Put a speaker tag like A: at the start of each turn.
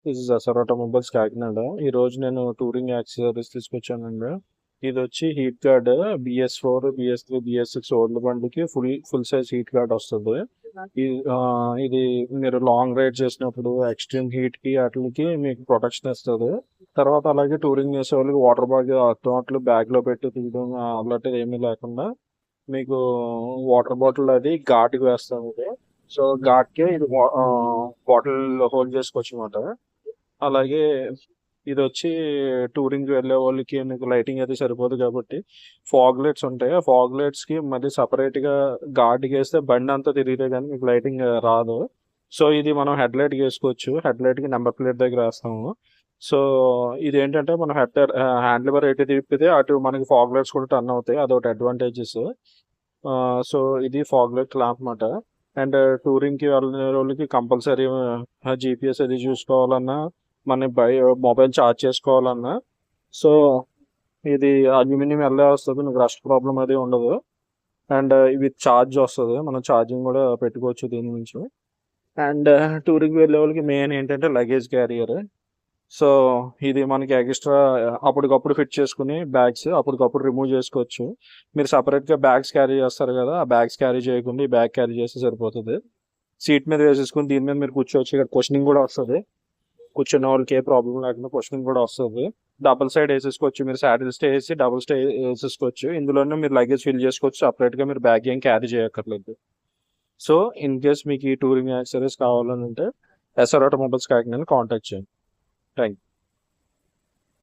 A: This is అసర్ automobiles Kakinada. ఈ రోజు నేను టూరింగ్ యాక్సెసరీస్ తీసుకొచ్చానండి. ఇది వచ్చి heat guard BS4, BS3, BS6 old బండికి ఫుల్ సైజ్ హీట్ గార్డ్ వస్తుంది. ఇది మీరు లాంగ్ రైడ్ చేసినప్పుడు ఎక్స్ట్రీమ్ హీట్ కి వాటికి మీకు ప్రొటెక్షన్ ఇస్తుంది. తర్వాత అలాగే టూరింగ్ చేసే వాళ్ళకి వాటర్ బాటిల్ బ్యాగ్ లో పెట్టి తీయడం అలాంటిది ఏమీ లేకుండా మీకు వాటర్ బాటిల్ అది ఘాటుకి వేస్తాం. ఇది సో ఘాట్కే ఇది బాటిల్ హోల్డ్ చేసుకోవచ్చు అనమాట. అలాగే ఇది వచ్చి టూరింగ్ వెళ్ళే వాళ్ళకి మీకు లైటింగ్ అయితే సరిపోదు కాబట్టి ఫాగ్ లైట్స్ ఉంటాయి. ఆ ఫాగ్ లైట్స్ కి మళ్ళీ సపరేట్ గా ఘాటుకి వేస్తే బండి అంతా తిరిగితే కానీ మీకు లైటింగ్ రాదు. సో ఇది మనం హెడ్ లైట్ వేసుకోవచ్చు. హెడ్ లైట్ కి నెంబర్ ప్లేట్ దగ్గర వేస్తాము. సో ఇది ఏంటంటే మనం హ్యాండిల్ బార్ ఎటు తిప్పితే అటు మనకి ఫాగ్ లైట్స్ కూడా టర్న్ అవుతాయి. అదొకటి అడ్వాంటేజెస్. సో ఇది ఫాగ్ లైట్ ల్యాంప్ అన్నమాట. అండ్ టూరింగ్కి వెళ్ళిన వాళ్ళకి కంపల్సరీ GPS అది చూసుకోవాలన్నా మన మొబైల్ ఛార్జ్ చేసుకోవాలన్నా సో ఇది అల్యూమినియం ఎల్ఏ వస్తుంది. మీకు రస్ట్ ప్రాబ్లం అది ఉండదు. అండ్ ఇది ఛార్జ్ వస్తుంది. మనం ఛార్జింగ్ కూడా పెట్టుకోవచ్చు దీని నుంచి. అండ్ టూరింగ్ వెళ్ళే వాళ్ళకి మెయిన్ ఏంటంటే లగేజ్ క్యారియర్. సో ఇది మనకి ఎక్స్ట్రా అప్పటికప్పుడు ఫిట్ చేసుకుని బ్యాగ్స్ అప్పటికప్పుడు రిమూవ్ చేసుకోవచ్చు. మీరు సపరేట్గా బ్యాగ్స్ క్యారీ చేస్తారు కదా, ఆ బ్యాగ్స్ క్యారీ చేయకుండా ఈ బ్యాగ్ క్యారీ చేస్తే సరిపోతుంది. సీట్ మీద వేసేసుకుని దీని మీద మీరు కూర్చోవచ్చు. ఇక్కడ క్వశ్చనింగ్ కూడా వస్తుంది. కూర్చున్న వాళ్ళకి ఏ ప్రాబ్లం లేకుండా క్వశ్చనింగ్ కూడా వస్తుంది. డబుల్ సైడ్ వేసేసుకోవచ్చు. మీరు సాటిల్ స్టే వేసి డబుల్ స్టే వేసేసుకోవచ్చు. ఇందులోనే మీరు లగేజ్ ఫిల్ చేసుకోవచ్చు. సపరేట్గా మీరు బ్యాగ్ ఏం క్యారీ చేయక్కర్లేదు. సో ఇన్ కేస్ మీకు ఈ టూరింగ్ యాక్సెసరీస్ కావాలని అంటే ఎస్ఆర్ ఆటోమొబైల్స్ కాకినాడని కాంటాక్ట్ చేయండి. Thank you.